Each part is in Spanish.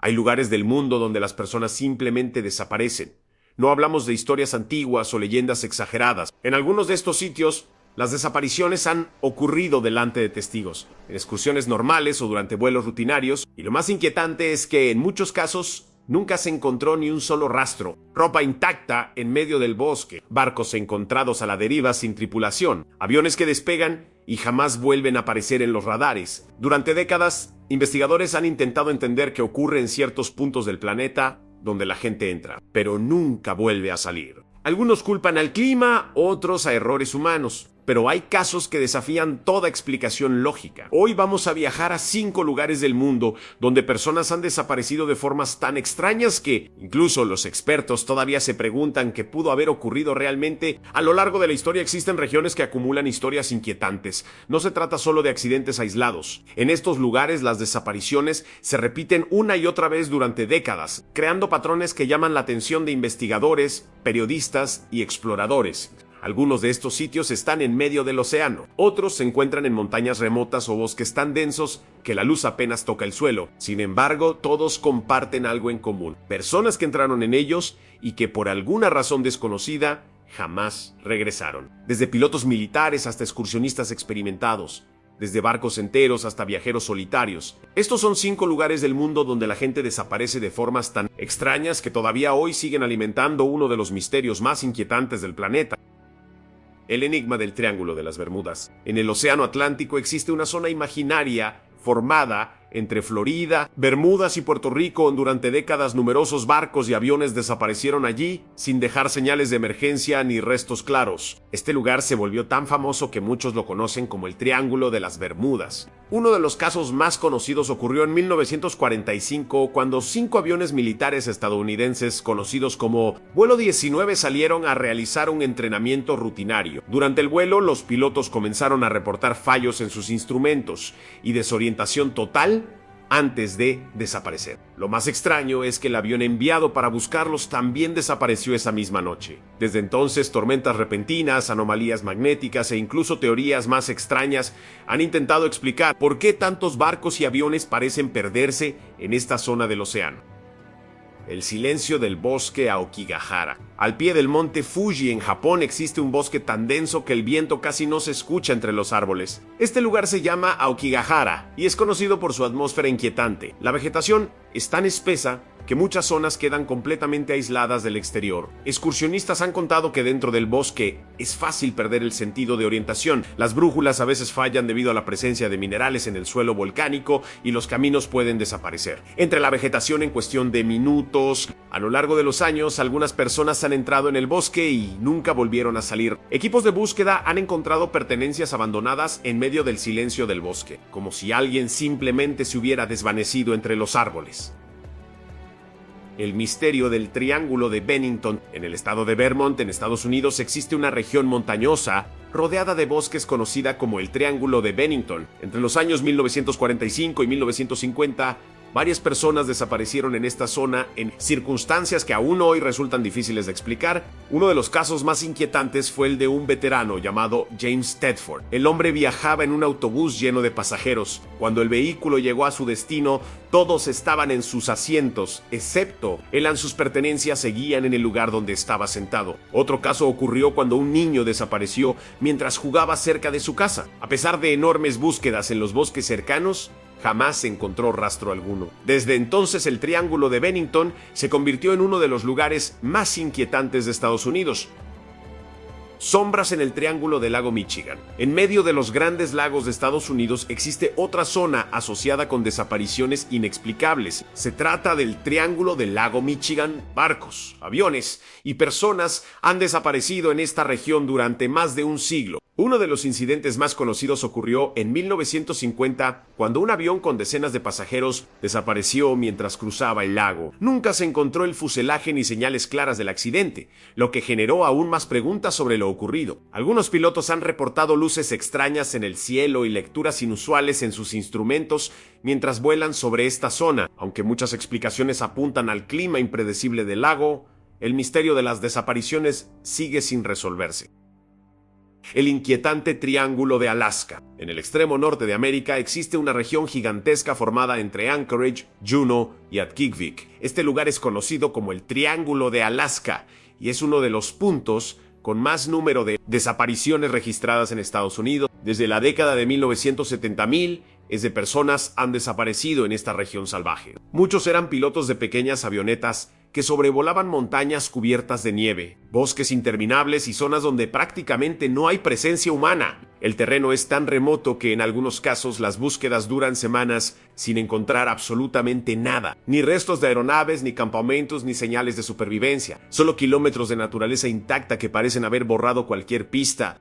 Hay lugares del mundo donde las personas simplemente desaparecen. No hablamos de historias antiguas o leyendas exageradas. En algunos de estos sitios, las desapariciones han ocurrido delante de testigos, en excursiones normales o durante vuelos rutinarios, y lo más inquietante es que en muchos casos nunca se encontró ni un solo rastro, ropa intacta en medio del bosque, barcos encontrados a la deriva sin tripulación, aviones que despegan y jamás vuelven a aparecer en los radares. Durante décadas, investigadores han intentado entender qué ocurre en ciertos puntos del planeta donde la gente entra, pero nunca vuelve a salir. Algunos culpan al clima, otros a errores humanos, pero hay casos que desafían toda explicación lógica. Hoy vamos a viajar a 5 lugares del mundo donde personas han desaparecido de formas tan extrañas que incluso los expertos todavía se preguntan qué pudo haber ocurrido realmente. A lo largo de la historia existen regiones que acumulan historias inquietantes. No se trata solo de accidentes aislados. En estos lugares las desapariciones se repiten una y otra vez durante décadas, creando patrones que llaman la atención de investigadores, periodistas y exploradores. Algunos de estos sitios están en medio del océano, otros se encuentran en montañas remotas o bosques tan densos que la luz apenas toca el suelo. Sin embargo, todos comparten algo en común: personas que entraron en ellos y que por alguna razón desconocida jamás regresaron. Desde pilotos militares hasta excursionistas experimentados, desde barcos enteros hasta viajeros solitarios. Estos son 5 lugares del mundo donde la gente desaparece de formas tan extrañas que todavía hoy siguen alimentando uno de los misterios más inquietantes del planeta. El enigma del Triángulo de las Bermudas. En el Océano Atlántico existe una zona imaginaria formada entre Florida, Bermudas y Puerto Rico. Durante décadas numerosos barcos y aviones desaparecieron allí sin dejar señales de emergencia ni restos claros. Este lugar se volvió tan famoso que muchos lo conocen como el Triángulo de las Bermudas. Uno de los casos más conocidos ocurrió en 1945 cuando 5 aviones militares estadounidenses conocidos como Vuelo 19 salieron a realizar un entrenamiento rutinario. Durante el vuelo, los pilotos comenzaron a reportar fallos en sus instrumentos y desorientación total antes de desaparecer. Lo más extraño es que el avión enviado para buscarlos también desapareció esa misma noche. Desde entonces, tormentas repentinas, anomalías magnéticas e incluso teorías más extrañas han intentado explicar por qué tantos barcos y aviones parecen perderse en esta zona del océano. El silencio del bosque Aokigahara. Al pie del monte Fuji en Japón existe un bosque tan denso que el viento casi no se escucha entre los árboles. Este lugar se llama Aokigahara y es conocido por su atmósfera inquietante. La vegetación es tan espesa que muchas zonas quedan completamente aisladas del exterior. Excursionistas han contado que dentro del bosque es fácil perder el sentido de orientación. Las brújulas a veces fallan debido a la presencia de minerales en el suelo volcánico y los caminos pueden desaparecer. Entre la vegetación en cuestión de minutos, a lo largo de los años, algunas personas han entrado en el bosque y nunca volvieron a salir. Equipos de búsqueda han encontrado pertenencias abandonadas en medio del silencio del bosque, como si alguien simplemente se hubiera desvanecido entre los árboles. El misterio del Triángulo de Bennington. En el estado de Vermont, en Estados Unidos, existe una región montañosa rodeada de bosques conocida como el Triángulo de Bennington. Entre los años 1945 y 1950, varias personas desaparecieron en esta zona en circunstancias que aún hoy resultan difíciles de explicar. Uno de los casos más inquietantes fue el de un veterano llamado James Tedford. El hombre viajaba en un autobús lleno de pasajeros. Cuando el vehículo llegó a su destino, todos estaban en sus asientos, excepto él. Sus pertenencias seguían en el lugar donde estaba sentado. Otro caso ocurrió cuando un niño desapareció mientras jugaba cerca de su casa. A pesar de enormes búsquedas en los bosques cercanos, jamás se encontró rastro alguno. Desde entonces, el Triángulo de Bennington se convirtió en uno de los lugares más inquietantes de Estados Unidos. Sombras en el Triángulo del Lago Michigan. En medio de los grandes lagos de Estados Unidos existe otra zona asociada con desapariciones inexplicables. Se trata del Triángulo del Lago Michigan. Barcos, aviones y personas han desaparecido en esta región durante más de un siglo. Uno de los incidentes más conocidos ocurrió en 1950, cuando un avión con decenas de pasajeros desapareció mientras cruzaba el lago. Nunca se encontró el fuselaje ni señales claras del accidente, lo que generó aún más preguntas sobre lo ocurrido. Algunos pilotos han reportado luces extrañas en el cielo y lecturas inusuales en sus instrumentos mientras vuelan sobre esta zona. Aunque muchas explicaciones apuntan al clima impredecible del lago, el misterio de las desapariciones sigue sin resolverse. El inquietante Triángulo de Alaska. En el extremo norte de América existe una región gigantesca formada entre Anchorage, Juneau y Atkivik. Este lugar es conocido como el Triángulo de Alaska y es uno de los puntos con más número de desapariciones registradas en Estados Unidos. Desde la década de 1970,000 de personas han desaparecido en esta región salvaje. Muchos eran pilotos de pequeñas avionetas que sobrevolaban montañas cubiertas de nieve, bosques interminables y zonas donde prácticamente no hay presencia humana. El terreno es tan remoto que en algunos casos las búsquedas duran semanas sin encontrar absolutamente nada. Ni restos de aeronaves, ni campamentos, ni señales de supervivencia. Solo kilómetros de naturaleza intacta que parecen haber borrado cualquier pista.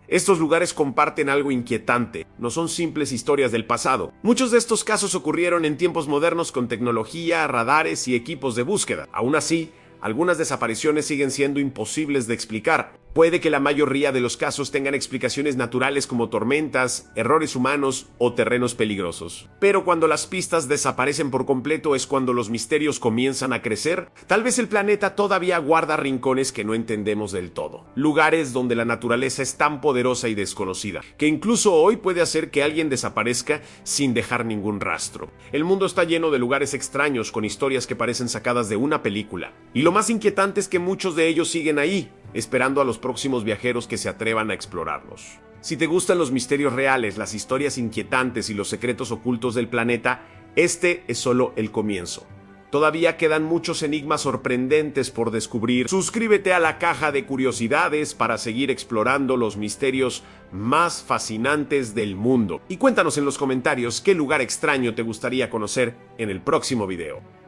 Estos lugares comparten algo inquietante, no son simples historias del pasado. Muchos de estos casos ocurrieron en tiempos modernos con tecnología, radares y equipos de búsqueda. Aún así, algunas desapariciones siguen siendo imposibles de explicar. Puede que la mayoría de los casos tengan explicaciones naturales como tormentas, errores humanos o terrenos peligrosos. Pero cuando las pistas desaparecen por completo es cuando los misterios comienzan a crecer. Tal vez el planeta todavía guarda rincones que no entendemos del todo. Lugares donde la naturaleza es tan poderosa y desconocida, que incluso hoy puede hacer que alguien desaparezca sin dejar ningún rastro. El mundo está lleno de lugares extraños con historias que parecen sacadas de una película. Y lo más inquietante es que muchos de ellos siguen ahí, esperando a los próximos viajeros que se atrevan a explorarlos. Si te gustan los misterios reales, las historias inquietantes y los secretos ocultos del planeta, este es solo el comienzo. Todavía quedan muchos enigmas sorprendentes por descubrir. Suscríbete a la caja de curiosidades para seguir explorando los misterios más fascinantes del mundo. Y cuéntanos en los comentarios qué lugar extraño te gustaría conocer en el próximo video.